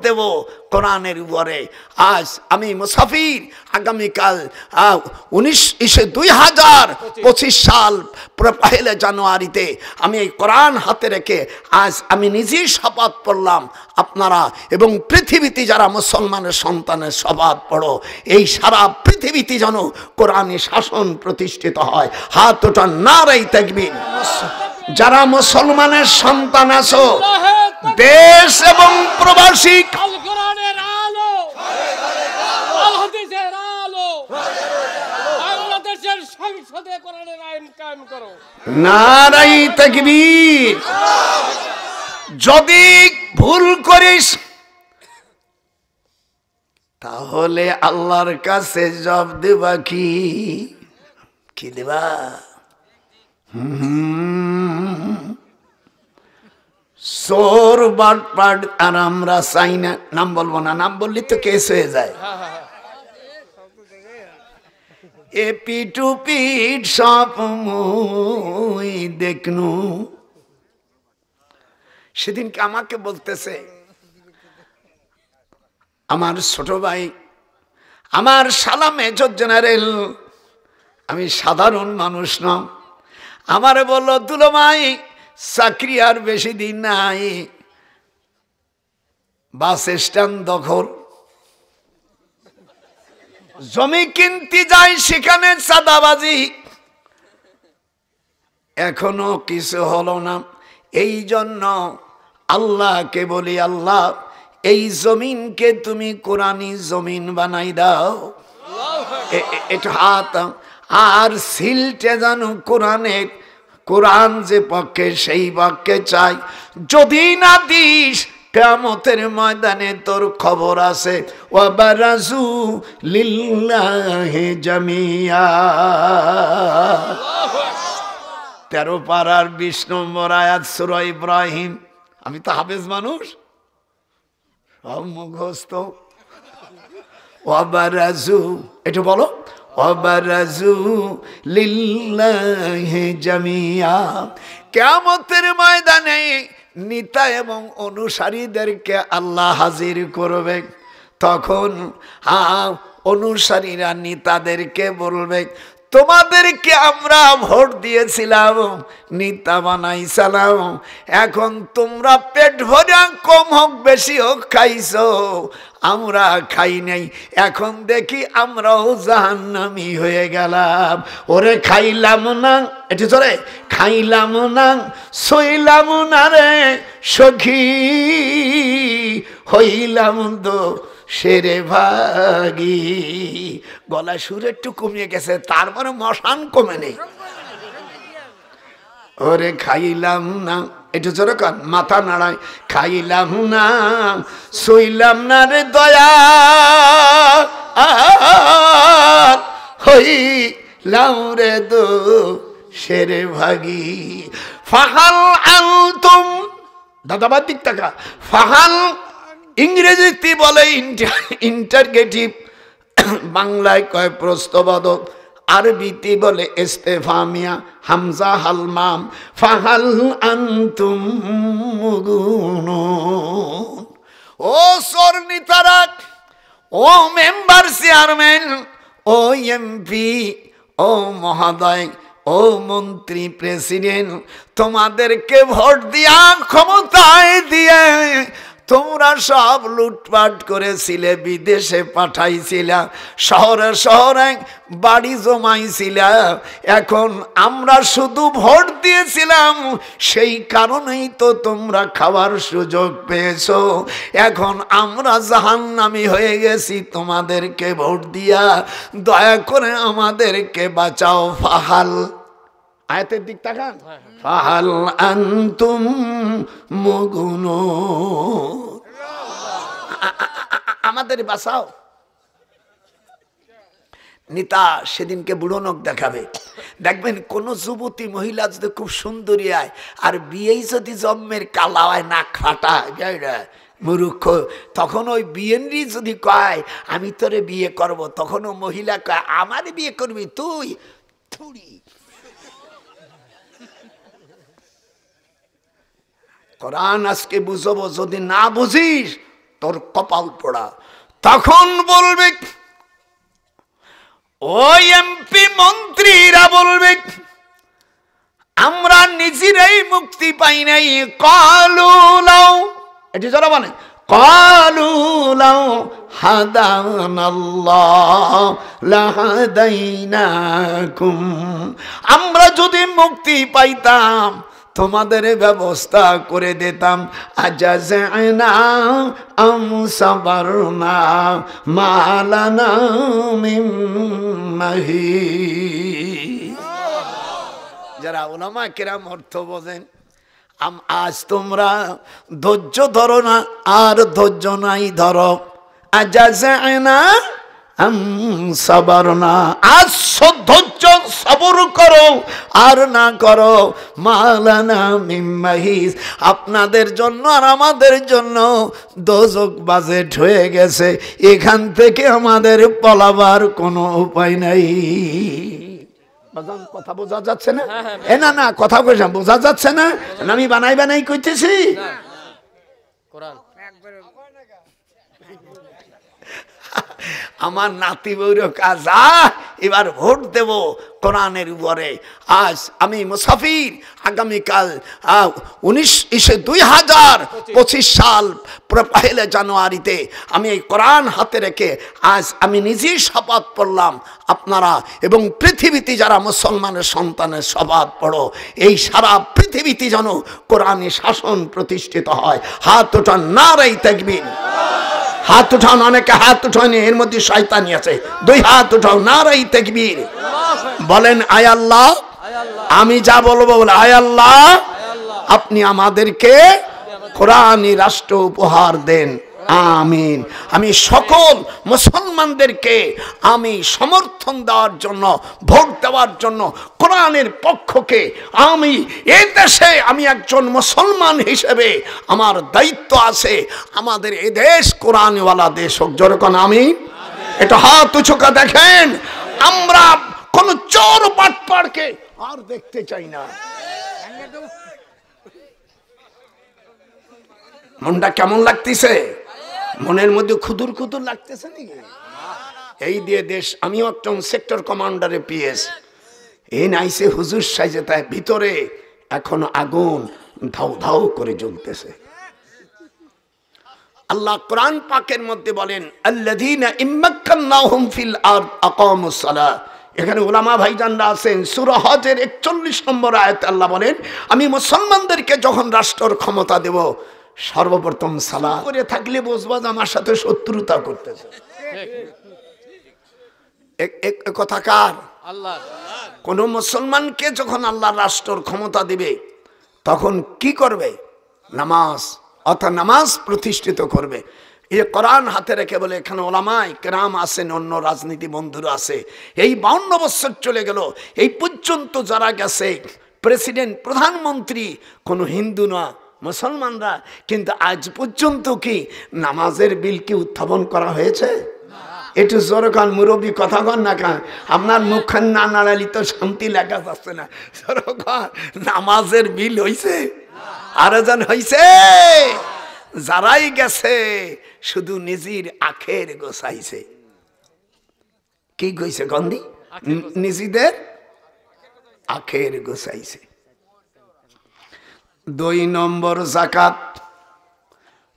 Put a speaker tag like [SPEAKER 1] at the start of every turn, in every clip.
[SPEAKER 1] দেব কোরআনের উপরে। আজ আমি মুসাফির, আগামীকাল 2025 সাল 1 জানুয়ারিতে আমি এই কোরআন হাতে রেখে আজ আমি নিজেই শপথ পড়লাম, আপনারা এবং পৃথিবীতে যারা মুসলমানের সন্তানের শপথ পড়ো, এই সারা পৃথিবীতে যেন কোরআনী শাসন প্রতিষ্ঠিত হয়। হাত ওঠান, নারায়ে তাকবীর। যারা মুসলমানের সন্তান আছো, দেশ এবং প্রবাসী,
[SPEAKER 2] আল কোরআনের আলো, আল হাদিসের আলো, বাংলাদেশের সংসদে কোরআনের আইন কায়েম করো।
[SPEAKER 1] নারায়ে তাকবীর। যদি ভুল করিস তাহলে আল্লাহর কাছে জবাব দেবা কি? কি দেবা? চোর বাটপাট আর আমরা চাই না। নাম বলবো না, নাম বললে তো কেস হয়ে যায়। এ পিটু পিট সব মুই দেখনু। সেদিনকে আমাকে বলতেছে আমার ছোট ভাই, আমার শালা মেজর জেনারেল, আমি সাধারণ মানুষ না, আমারে বললো দুলো ভাই চাকরি আর বেশি দিন নাই, বাস স্ট্যান্ড দখল, জমি কিনতে যাই সেখানে চাঁদাবাজি, এখনো কিছু হলো না। এই জন্য আল্লাহকে বলি, আল্লাহ এই জমিনকে তুমি কোরআনী জমিন বানাই দাও। এটা হাত আর সিলটে জানো কোরআনের, কোরআন যে পক্ষে সেই পক্ষে চাই। যদি না দিস কিয়ামতের ময়দানে তোর খবর আছে। ওয়া বারাজু লিল্লাহি জামিয়া। 13 পারার 20 নম্বর আয়াত সূরা ইব্রাহিম। আমি তো হাফেজ মানুষ, সব মুখস্থ। ওয়া বারাজু, এটা বলো, ওয়া বারাজু লিল্লাহি জামিয়া। কিয়ামতের ময়দানে নেতা এবং অনুসারীদেরকে আল্লাহ হাজির করবে। তখন অনুসারীরা নেতাদেরকে বলবে, তোমাদেরকে আমরা ভোট দিয়েছিলাম, নেতা বানাইছিলাম, এখন তোমরা পেট ভরা কম হোক বেশি হোক খাইছো, আমরা খাই নাই, এখন দেখি আমরাও জাহান্নামী হয়ে গেলাম। ওরে খাইলাম না, এটা চলে, খাইলাম না সইলাম না রে সখী, হইলাম তো সেরে ভাগি। গলা সুর একটু কমিয়ে গেছে, তারপরে মশান কমে নেই। ওরে খাইলাম না, একটু জোরে কান, মাথা নাড়ায়, খাইলাম না সইলাম না রে দয়া, হইলাম রে দো সেরে ভাগি। ফাহাল আনতুম, দাদাবার দিক টাকা, ফাহাল ইংরেজিতে বলে ইন্টারগেটিভ, বাংলায় কয় প্রশ্নবোধক, আরবিতে বলে ইস্তেফামিয়া, হামজা হালমাম। ফাহাল আনতুম মুগুনুন। ও সর নেতারা, ও মেম্বার চেয়ারম্যান, ও এমপি, ও মহোদয়, ও মন্ত্রী প্রেসিডেন্ট, তোমাদেরকে ভোট দিয়া ক্ষমতায় দিয়ে তোমরা সব লুটপাট করেছিলে, বিদেশে পাঠাইছিলা, শহরে শহরে বাড়ি জমাইছিলা। এখন আমরা শুধু ভোট দিয়েছিলাম, সেই কারণেই তো তোমরা খাওয়ার সুযোগ পেয়েছো। এখন আমরা জাহান্নামী হয়ে গেছি তোমাদেরকে ভোট দিয়া, দয়া করে আমাদেরকে বাঁচাও। ফাহাল, আয়াতের দিক তাকান, ফাহাল আনতুম মুগুনুন, আমাদের বাঁচাও। নেতা সেদিনকে বুড়ো নখ দেখাবে, দেখবেন কোন যুবতী মহিলা যদি খুব সুন্দরী হয় আর বিয়েই যদি জন্মের কালা হয়, নাক ফাটা মূর্খ, তখন ওই বিয়েনরি যদি কয় আমি তোরে বিয়ে করব, তখন ও মহিলা কয় আমারে বিয়ে করবি তুই? থুড়ি। কোরআন আজকে বুঝবো, যদি না বুঝিস তোর কপাল পোড়া। তখন বলবে, ওই এমপি মন্ত্রীরা বলবে, আমরা নিজেরাই মুক্তি পাই নাই। কালু লাউ, এটি যারা মানে কালু লাউ হাদানাল্লাহ লাহাদাইনাকুম, আমরা যদি মুক্তি পাইতাম তোমাদের ব্যবস্থা করে দিতাম। আজাজনা আম সাবারনা মালানা মিন মাহিস। যারা উলামা কেরাম অর্থ বোঝেন, আজ তোমরা ধৈর্য ধরো না, আর ধৈর্য নাই ধরো। আজাজনা আম সাবারনা, আজ ধৈর্য সবর করো, আর না করো মালানা মিন মাহিস, আপনাদের জন্য আর আমাদের জন্য দোজক বাজেট হয়ে গেছে, এখান থেকে আমাদের পলাবার কোনো উপায় নাই। কথা বোঝা যাচ্ছে না? এ না না, কথা কইলাম, বোঝা যাচ্ছে না? আমি বানাই বানাই কইতেছি। আমার নাতি বউর কাজা, এবার ভোট দেব কোরআনের উপরে। আজ আমি মুসাফির, আগামীকাল 2025 সাল 1 জানুয়ারিতে আমি এই কোরআন হাতে রেখে আজ আমি নিজেই শপথ পড়লাম, আপনারা এবং পৃথিবীতে যারা মুসলমানের সন্তানের শপথ পড়ো, এই সারা পৃথিবীতে যেন কোরআনী শাসন প্রতিষ্ঠিত হয়। হাত ওঠান, নারায়ে তাকবীর। হাত উঠান, অনেকে হাত উঠায়নি, এর মধ্যে শয়তানি আছে। 2 হাত উঠাও, নারায়ে তাকবীর। বলেন আয় আল্লাহ, আমি যা বলবো বলে আয় আল্লাহ, আপনি আমাদেরকে কোরআনী রাষ্ট্র উপহার দেন, আমিন। আমি সকল মুসলমানদেরকে আমি সমর্থন দেওয়ার জন্য, ভোট দেওয়ার জন্য কোরআনের পক্ষকে, আমি এই দেশে আমি একজন মুসলমান হিসেবে আমার দায়িত্ব আছে, আমাদের এ দেশ কোরআনওয়ালা দেশ হোক। যেরকম আমি এটা হাত উঁচুকা দেখেন, আমরা কোন চোর বাটপাড়কে আর দেখতে চাই না। মনটা কেমন লাগতেছে? মনের মধ্যে খুদুর খুদুর লাগতেছে নাকি? এই দিয়ে দেশ, আমিও একজন সেক্টর কমান্ডারে পিএস, এই নাইসে হুজুর সাইজে, তাই ভিতরে এখনো আগুন ধাউ ধাউ করে জ্বলতেছে। আল্লাহ কোরআন পাকের মধ্যে বলেন, আল্লাযীনা ইম্মাক্কানাহুম ফিল আরদ আকামুস সালাহ। এখানে উলামা ভাইজানরা আছেন, সূরা হজের 41 নম্বর আয়াতে আল্লাহ বলেন, আমি মুসলমানদেরকে যখন রাষ্ট্রের ক্ষমতা দেব, সর্বপ্রথম সালাত করে থাকলে বুঝবা আমার সাথে শত্রুতা করতেছে। এক কথা কার? আল্লাহ। কোন মুসলমানকে যখন আল্লাহ রাষ্ট্রের ক্ষমতা দিবে, তখন কি করবে? নামাজ, অর্থাৎ নামাজ প্রতিষ্ঠিত করবে। এই কোরআন হাতে রেখে বলে, এখানে ওলামায়ে কেরাম আছেন, অন্য রাজনীতি বন্ধুরা আছে। এই 52 বছর চলে গেল, এই পর্যন্ত যারা গেছে প্রেসিডেন্ট, প্রধানমন্ত্রী কোন হিন্দু না, মুসলমানরা। কিন্তু আজ পর্যন্ত কি নামাজের বিল কি উত্থাপন করা হয়েছে? একটু জোরকান মুরব্বী কথা কন না, কান আপনার মুখখান না নাড়ালি তো শান্তি লেখা যাচ্ছে না। জোরকান নামাজের বিল হইছে? আরো জন হইছে? যারাই গেছে শুধু নিজের আখের গোছাইছে। কি কইছে গন্ধি? নিজেদের আখের গোছাইছে। 2 নম্বর যাকাত।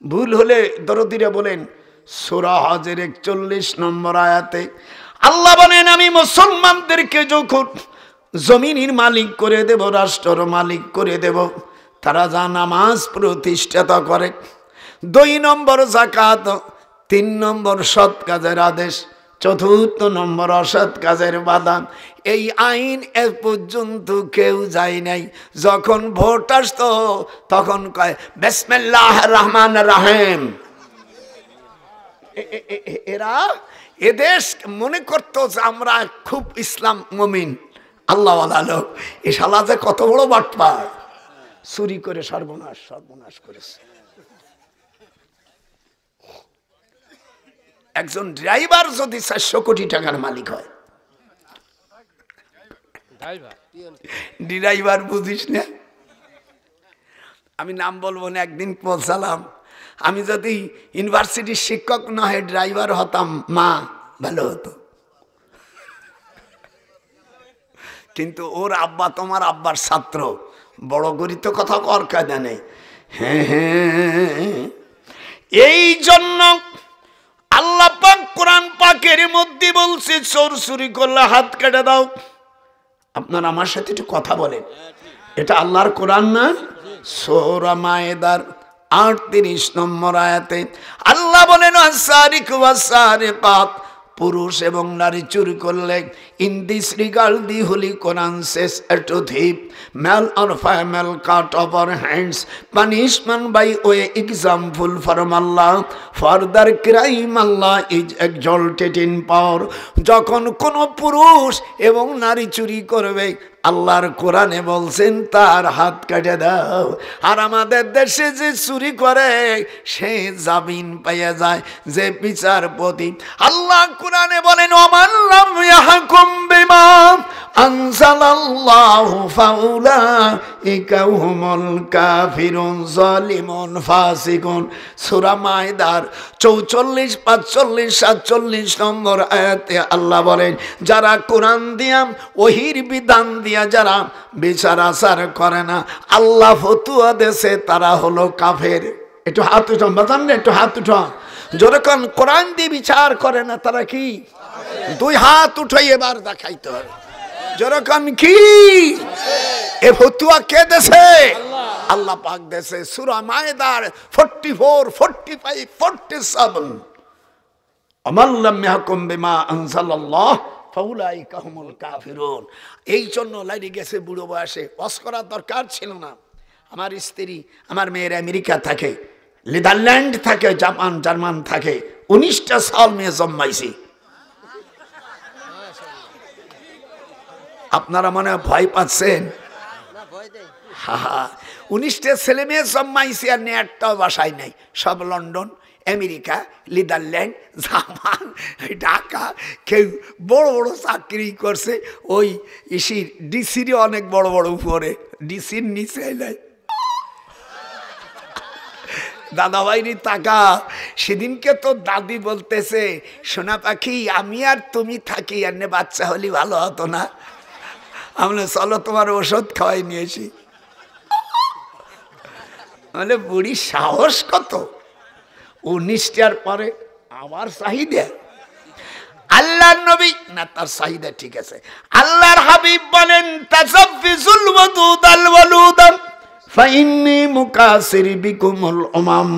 [SPEAKER 1] ভুল হলে দরদিরা বলেন, সূরা হজের 41 নম্বর আয়াতে আল্লাহ বলেন, আমি মুসলমানদেরকে যখন জমিনের মালিক করে দেব, রাষ্ট্রের মালিক করে দেব, তারা যা নামাজ প্রতিষ্ঠাতা করে। 2 নম্বর যাকাত, 3 নম্বর সৎ কাজের আদেশ, 4 নম্বর অসৎ কাজের বাধা। এই আইন এ পর্যন্ত কেউ যায় নাই। যখন ভোট আসতো তখন কয় বিসমিল্লাহির রহমানির রহিম। এরা এদেশ মনে করতো যে আমরা খুব ইসলাম মুমিন, আল্লাহওয়ালা লোক। এ শালা যে কত বড় বাটপার, চুরি করে সর্বনাশ সর্বনাশ করেছে। একজন ড্রাইভার যদি 400 কোটি টাকার মালিক হয়, ড্রাইভার বুঝিস না, আমি নাম বলবো না। একদিন পৌঁছালাম, আমি যদি ইউনিভার্সিটির শিক্ষক না হয়ে ড্রাইভার হতাম মা ভালো হতো, কিন্তু ওর আব্বা তোমার আব্বার ছাত্র, বড় গরিত কথা কর কায়দা নেই। হ্যাঁ হ্যাঁ, এই জন্য আল্লাহ পাক কোরআন পাকের মধ্যে বলছে চোর চুরি করলে হাত কেটে দাও। আপনারা আমার সাথে একটু কথা বলেন, এটা আল্লাহর কোরআন না? সূরা মায়েদার 38 নম্বর আয়াতে আল্লাহ বলেন আস-সারিকু ওয়াস-সারিকাত, পুরুষ এবং নারী চুরি করলে in this regard the holy Quran says to thief male or female cut off our hands punishment by way example from Allah further crime Allah is exalted in power. যখন কোনো পুরুষ এবং নারী চুরি করবে আল্লাহর কোরআনে বলছেন তার হাত কেটে দাও। আর আমাদের দেশে যে চুরি করে সে জামিন পেয়ে যায়, যে বিচারপতি। আল্লাহ কোরআনে বলেন ওমান লাম ইয়াহকুম বিমা আনজালাল্লাহু ফাউলাইকা হুমুল কাফিরুন যালিমুন ফাসিকুন। সূরা মায়েদার 44, 45, 47 নম্বর আয়াতে আল্লাহ বলেন যারা কোরআন দিয়া ওহির বিধান দিয়া যারা বিচার আচার করে না, আল্লাহ ফতুয়া দেশে, তারা হলো কাফের। একটু হাত উঠান বাজান না, একটু হাত উঠান। যখন কোরআন দিয়ে বিচার করে না তারা কি? দুই হাত উঠাই এবার দেখাইতে হবে। যখন কি এ ফতুয়া কে দেশে? আল্লাহ পাক দেশে। সূরা মায়েদার 44, 45, 47 আমান লাম ইয়াহকুম বিমা আনজালাল্লাহ ফাউলাইকা হুমুল কাফিরুন। এই জন্য লাইনে গেছে বুড়ো বয়সে, ওয়াজ করার দরকার ছিল না। আমার স্ত্রী, আমার মেয়ের আমেরিকা থাকে, নেদারল্যান্ড থাকে, জাপান, জার্মান থাকে, 19টা সাল মেয়ে জন্মাইছি। আপনারা মনে হয় ভয় পাচ্ছেন? 19টা ছেলে মেয়ে জন্মাইছি আর নেটটাও বাসায় নাই, সব London, America, Netherland, Japan, Dhaka. কেউ বড় বড় চাকরি করছে, ওই ইসির ডিসির অনেক বড় বড় উপরে, ডিসির নিচে নাই। দাদা ভাইরি টাকা। সেদিনকে তো দাদি বলতেছে সোনা পাখি আমি আর তুমি থাকি, আর বাচ্চা হলে ভালো হতো না? আমরা চলো তোমার ওষুধ খাওয়াই নিয়েছি। মানে বুড়ি সাহস কত! 19টার পরে আবার চাহিদা। আল্লাহর নবী না, তার চাহিদা ঠিক আছে। আল্লাহর হাবিব বলেন তাসাফফিজুল ওয়াদুদাল ওয়ালুদান ফাইন্নী মুকাসির বিকুমুল উমাম।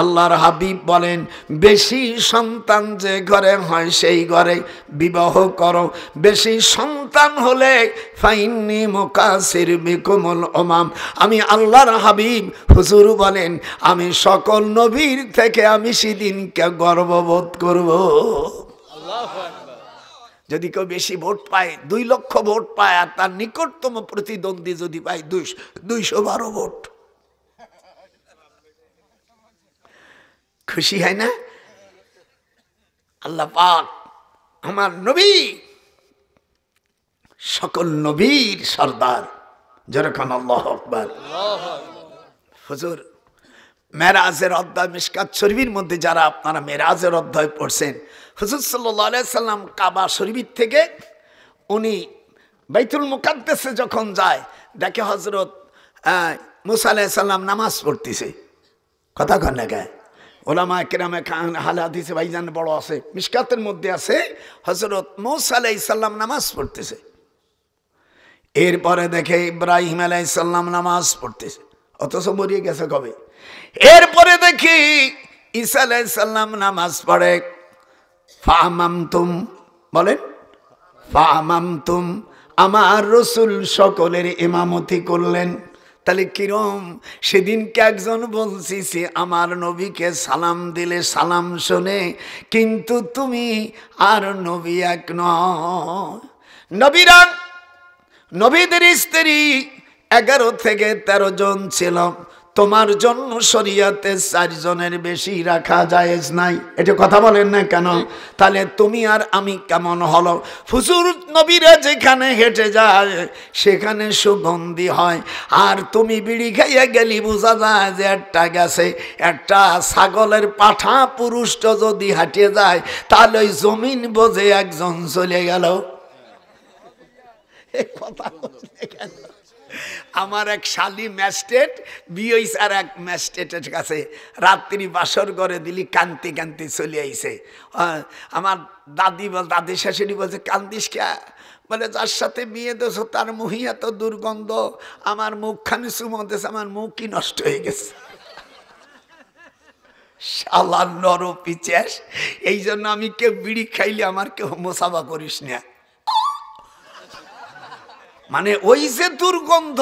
[SPEAKER 1] আল্লাহর হাবিব বলেন বেশি সন্তান যে ঘরে হয় সেই ঘরে বিবাহ করো। বেশি সন্তান হলে ফাইন্নী মুকাসির বিকুমুল উমাম। আমি আল্লাহর হাবিব হুজুর বলেন আমি সকল নবীর থেকে আমি সেদিনকে গর্ববোধ করব। যদি কেউ বেশি ভোট পায়, 2 লক্ষ ভোট পায়, আর তার নিকটতম প্রতিদ্বন্দ্বী যদি পায় 212 ভোট, খুশি হয় না? আল্লাহ পাক আমার নবী সকল নবীর সর্দার। যেরকম আল্লাহু আকবার। হুজুর মেরাজের অধ্যায়, মিশকাত শরীফের মধ্যে যারা আপনারা মেরাজের অধ্যায় পড়ছেন, হুজুর সাল্লাল্লাহু আলাইহি সাল্লাম কাবা শরীফ থেকে উনি বাইতুল মুকাদ্দাসে যখন যায়, দেখে হযরত মুসা আলাইহিস সালাম নামাজ পড়তেছে। কথা কন না গায় ওলামায়ে কেরামে হাদিসে ভাইজান বড় আছে, মিশকাতের মধ্যে আছে হযরত মুসা আলাইহিস সালাম নামাজ পড়তেছে। এরপরে দেখে ইব্রাহিম আলাইহিস সালাম নামাজ পড়তেছে, অথচ মরিয়ে গেছে কবে। এরপরে দেখি ঈসা আলাইহিস সালাম নামাজ পড়ে। ফামামতুম বলেন, ফামামতুম আমার রাসূল সকলের ইমামতি করলেন। তাহলে কিরম? সেদিনকে একজন বলছিস আমার নবীকে সালাম দিলে সালাম শোনে, কিন্তু তুমি আর নবী এক নয়। নবীরা, নবীদের স্ত্রী 11 থেকে 13 জন ছিল। তোমার জন্য শরীয়তে 4 জনের বেশি রাখা জায়েজ নাই। এটা কথা বলেন না কেন? তাহলে তুমি আর আমি কেমন হলো? হুজুর নবীরা যেখানে হেঁটে যায় সেখানে সুগন্ধি হয়, আর তুমি বিড়ি খাইয়া গেলি বোঝা যায় যে একটা গেছে। একটা ছাগলের পাঠা পুরুষটা যদি হাঁটিয়ে যায় তাহলে ওই জমিন বোঝে একজন চলে গেল। কথা বলতে গেল আমার এক শালি ম্যাজিস্ট্রেট বিয়েছে আর এক ম্যাজিস্ট্রেটের কাছে রাত্রি বাসর করে দিলি, কান্তি কান্তি চলে আইছে। আমার দাদি শাশুড়ি বলছে কান্দিস কে? বলে যার সাথে বিয়ে দেছ তার মুহি এত দুর্গন্ধ, আমার মুখখানি চুমতেছে, আমার মুখই নষ্ট হয়ে গেছে। শালা নর পিচাস, এই জন্য আমি কেউ বিড়ি খাইলে আমার কেউ মোসাফা করিস না। মানে ওই যে দুর্গন্ধ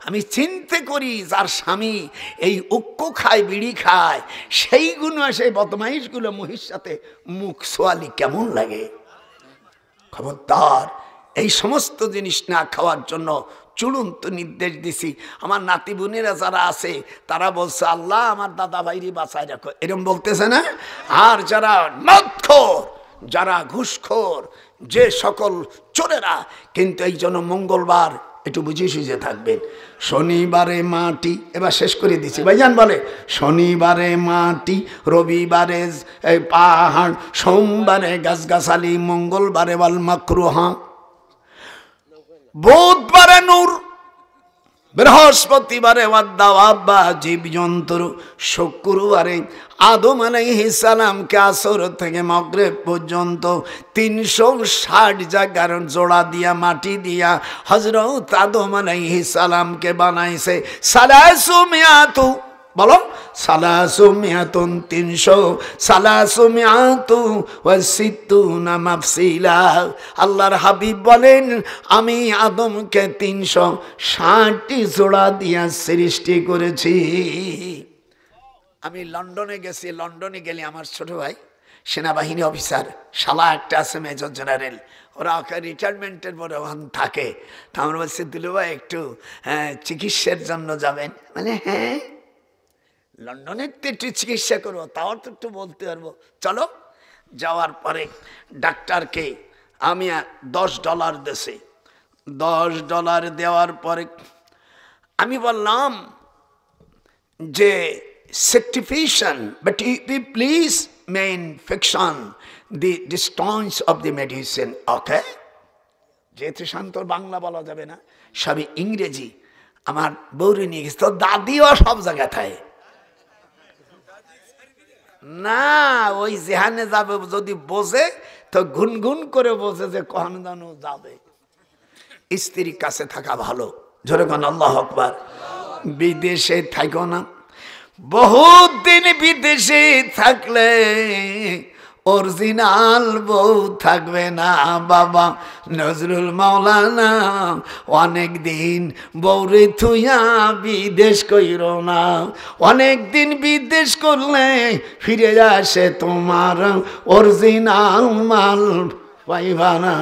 [SPEAKER 1] আমি চিন্তা করি যার স্বামী এই উক্কু খায় বিড়ি খায় সেইগুলো সেই বদমাইশগুলো মহির সাথে মুখ সোয়ালি কেমন লাগে। খবরদার এই সমস্ত জিনিস না খাওয়ার জন্য চূড়ান্ত নির্দেশ দিছি। আমার নাতি বোনেরা যারা আছে তারা বলছে আল্লাহ আমার দাদা ভাইরি বাঁচায় রাখো, এরকম বলতেছে না? আর যারা মদখোর, যারা ঘুষখোর, যে সকল চোরেরা, কিন্তু এই জন্য মঙ্গলবার একটু বুঝিয়ে সুঝে থাকবেন। শনিবারে মাটি, এবার শেষ করে দিচ্ছি ভাইজান বলে শনিবারে মাটি, রবিবারে পাহাড়, সোমবারে গাছগাছালি, মঙ্গলবারে ওয়াল মাকরুহা, বুধবারে নূর, বৃহস্পতিবারে ওয়াদ্দাওয়াবা জীবজন্তু, শুক্রবারে আদম আলাইহিস সালামকে আসর থেকে মাগরিব পর্যন্ত 360 জায়গার জোড়া দিয়া মাটি দিয়া হযরত আদম আলাইহিস সালামকে বানাইছে। সালাসুমিয়াতু, বলো সালাসুমিয়াতুন, 300 সালাসুমিয়াতু ওয়া সিত্তুনা মাফসিলা। আল্লাহর হাবিব বলেন আমি আদমকে 360 জোড়া দিয়া সৃষ্টি করেছি। আমি লন্ডনে গেছি, লন্ডনে গেলে আমার ছোট ভাই সেনাবাহিনী অফিসার, শালা একটা আছে মেজর জেনারেল, ওরা রিটায়ারমেন্টের পরে ওখান থাকে। তা আমরা বলছি দুলু ভাই একটু চিকিৎসার জন্য যাবেন? মানে হ্যাঁ, লন্ডনের তো একটু চিকিৎসা করবো, তাও তো একটু বলতে পারবো, চলো। যাওয়ার পরে ডাক্তারকে আমি $10 দিয়েছি। $10 দেওয়ার পরে আমি বললাম যে certification, but you please main fiction the distance of the medicine, okay? যেহেতু শান্ত বাংলা বলা যাবে না, সবই ইংরেজি। আমার বউরে নিয়ে গেছে, তো দাদিও সব জায়গায় থাকে না, ওই যেখানে যাবে যদি বোঝে তো গুনগুন করে বোঝে যে কখনো জানো যাবে। স্ত্রীর কাছে থাকা ভালো, জোরে কোন আল্লাহু আকবার। বিদেশে থাকো না, বহুত দিন বিদেশে থাকলে অরিজিনাল বউ থাকবে না বাবা। নজরুল মাওলানা অনেক দিন বউরে থুইয়া বিদেশ কইর না, অনেক দিন বিদেশ করলে ফিরে আসে তোমার অরিজিনাল মাল পাইবা না।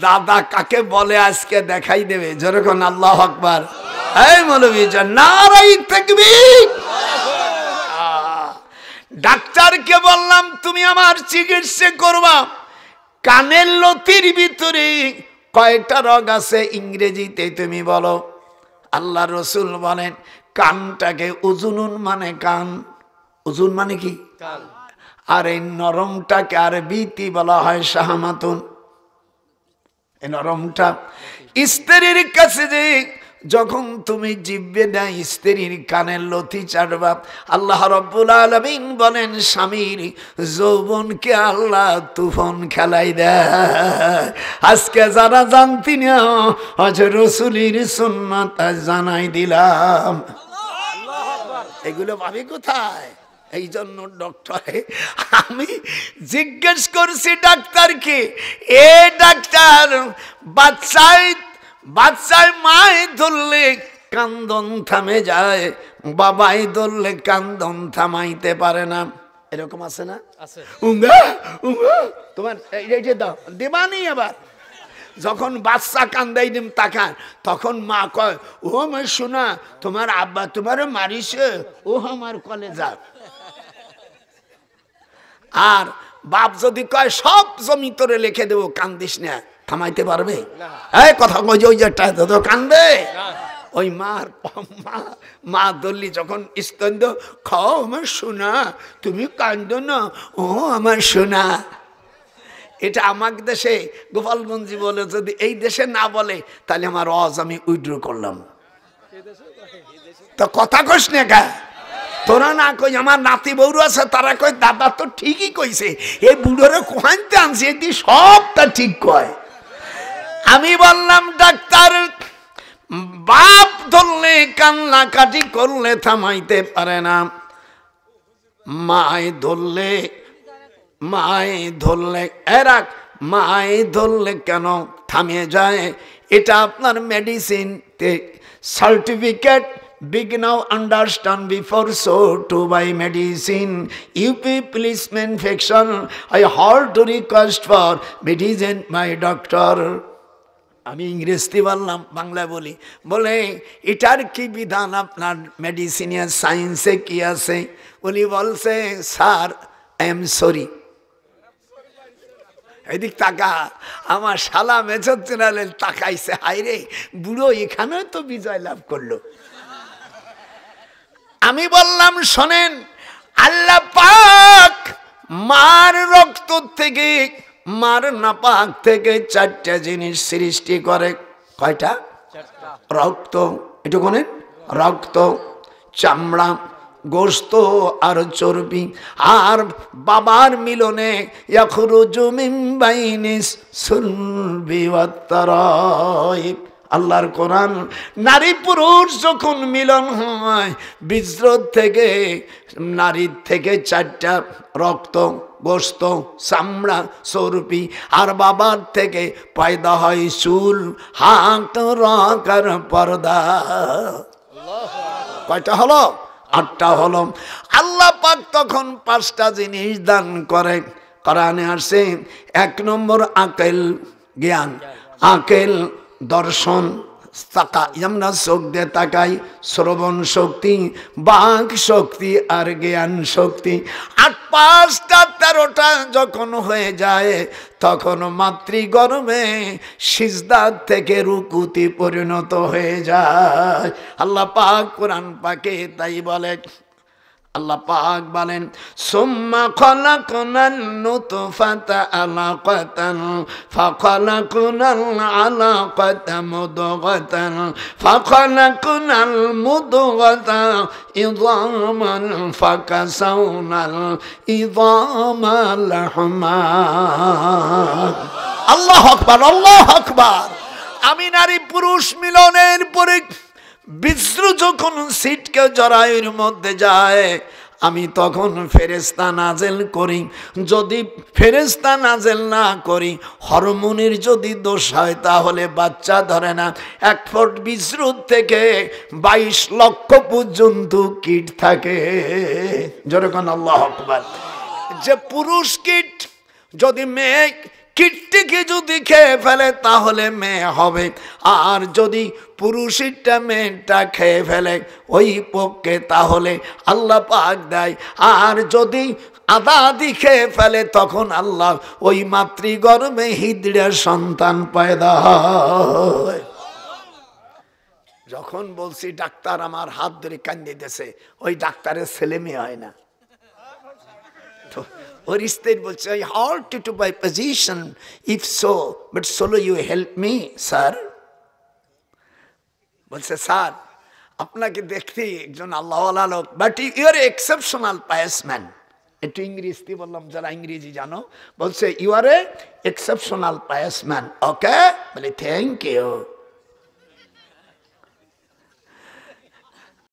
[SPEAKER 1] দাদা কাকে বলে আজকে দেখাই দেবে, যেরকম আল্লাহু আকবার। এই মৌলভী নারাই তাকবীর। ডাক্তারকে বললাম তুমি আমার চিকিৎসা করবা, কানের লতির ভিতরে কয়টা রোগ আছে ইংরেজিতে তুমি বলো। আল্লাহ রসুল বলেন কানটাকে উজুনুন মানে কান, উজুন মানে কি কান, আর এই নরমটাকে আরবিতে বলা হয় শাহমাতুন। এই নরমটা স্ত্রীর কাছে যে যখন তুমি জিভে না স্ত্রীর কানের লতি চাটবা, আল্লাহ রাব্বুল আলামিন বলেন স্বামীর যৌবনকে আল্লাহ তুফান খেলাই দেয়। আজকে যারা জানতি না হযরত রাসূলের সুন্নাত জানাই দিলাম। এগুলো ভাবি কোথায়? এই জন্য ডক্টরে আমি জিজ্ঞেস করছি ডাক্তারকে, এ ডাক্তার বাচ্চায় মায় ধরলে কান্দন থামে যায়, বাবাই ধরলে কান্দন থামাইতে পারে না, এরকম আছে না? আছে। তোমার দাও দেবানি আবার যখন বাচ্চা কান্দাই দিম তাকান, তখন মা কয়, ও আমার শোনা, তোমার আব্বা তোমার মারিছে, ও আমার কলেজা। আর বাপ যদি কয় সব জমি তোরে লিখে দেবো, কান্দিস না, থামাইতে পারবে? এই কথা কই যে ওই যে কান্দে, ওই মার মা দল্লি যখন স্তন্দ, খাও আমার সোনা, তুমি কান্দো না, ও আমার সোনা। এটা আমার দেশে গোপালগঞ্জি বলে, যদি এই দেশে না বলে তাহলে আমার আমি উইথড্র করলাম। তো কথা কইস না কা, তোরা না কই, আমার নাতি বউরু আছে তারা কই দাদা তো ঠিকই কইছে, এই বুড়োরে কোহানতে আনছি, এটি সবটা ঠিক কয়। আমি বললাম ডাক্তার, বাপ ধরলে কান্নাকাটি করলে থামাইতে পারে না, মায় ধরলে এরা মায় ধরলে কেন থামিয়ে যায়? এটা আপনার medicine certificate. Big now understand before so to buy medicine. UP policeman infection, I heard to request for medicine my doctor. আমি ইংরেজি বললাম, বাংলা বলি, বলে এটার কি বিধান আপনার মেডিসিনে সায়েন্সে কি আছে? উনি বলছে, স্যার আই এম সরি। এদিক তাকা, আমার শালা মেজর জেনারেল তাকাইছে, হাইরে বুড়ো এখানেও তো বিজয় লাভ করলো। আমি বললাম, শোনেন, আল্লাহ পাক মার রক্ত থেকে, মার নাপাক থেকে 4টা জিনিস সৃষ্টি করে। কয়টা? রক্ত, একটু কোনেন, রক্ত, চামড়া, গোস্ত আর চর্বি। আর বাবার মিলনে ইয়াখরুজু মিন বাইনিস সুলবি ওয়াত তারাইব। আল্লাহর কোরআন, নারী পুরুষ যখন মিলন হয়, বীজরোধ থেকে, নারীর থেকে 4টা, রক্ত, গোস্ত, চামড়া, চর্বি, আর বাবার থেকে পয়দা হয় চুল, হাত, রক আর পর্দা। কয়টা হলো? 8টা হলো। আল্লাহ পাক তখন 5টা জিনিস দান করে। কোরআনে আসে, 1 নম্বর আকেল, জ্ঞান, আকেল দর্শন, আমরা চোখ দিয়ে তাকাই, শ্রবণ শক্তি, বাক শক্তি আর জ্ঞান শক্তি। আর 5টা 13টা যখন হয়ে যায়, তখন মাতৃগর্ভে সিজদার থেকে রুকুতে পরিণত হয়ে যায়। আল্লাহ পাক কোরআন পাকে তাই বলে। আল্লাহ পাক বলেন, সুম্মা খালাকনাল নুতফাতা আলাকাতান ফাখালাকনাল আলাকাতা মুদগাতান ফাখালাকনাল মুদগাতা ইযামান ফাকাসাউনাল ইযামা লাহমা। আল্লাহু আকবার, আল্লাহু আকবার। আমি নারী পুরুষ মিলনের পরে বীজরু যখন সিটকে জরায়ুর মধ্যে যায়, আমি তখন ফেরেশতা নাজেল করি। যদি ফেরেশতা নাজেল না করি, হরমোনের যদি দোষ হয়, তাহলে বাচ্চা ধরে না। 1 ফুট বীজরু থেকে 22 লক্ষ পর্যন্ত কীট থাকে। যেরকম আল্লাহু আকবার। যে পুরুষ কীট, যদি মেয়ে কীটটিকে যদি খেয়ে ফেলে তাহলে মেয়ে হবে, আর যদি পুরুষটা মেয়েটা খেয়ে ফেলে ওই পক্ষে, তাহলে আল্লাহ পাক দেয়। আর যদি আদা আদি খেয়ে ফেলে, তখন আল্লাহ ওই মাতৃগর্ভে হিজড়া সন্তান পয়দা হয়। যখন বলছি ডাক্তার আমার হাত ধরে কান্দিতেছে, ওই ডাক্তারের ছেলে মেয়ে হয় না। ওর স্ত্রী বলছে, I halt to my position, if so, but solo you help me, sir. বলছে, স্যার আপনাকে দেখতে একজন আল্লাহওয়ালা লোক, but you are exceptional pious man. একটু ইংরেজি বললাম, যারা ইংরেজি জানো, বলছে you are a exceptional pious man. Okay, বলে থ্যাংক ইউ।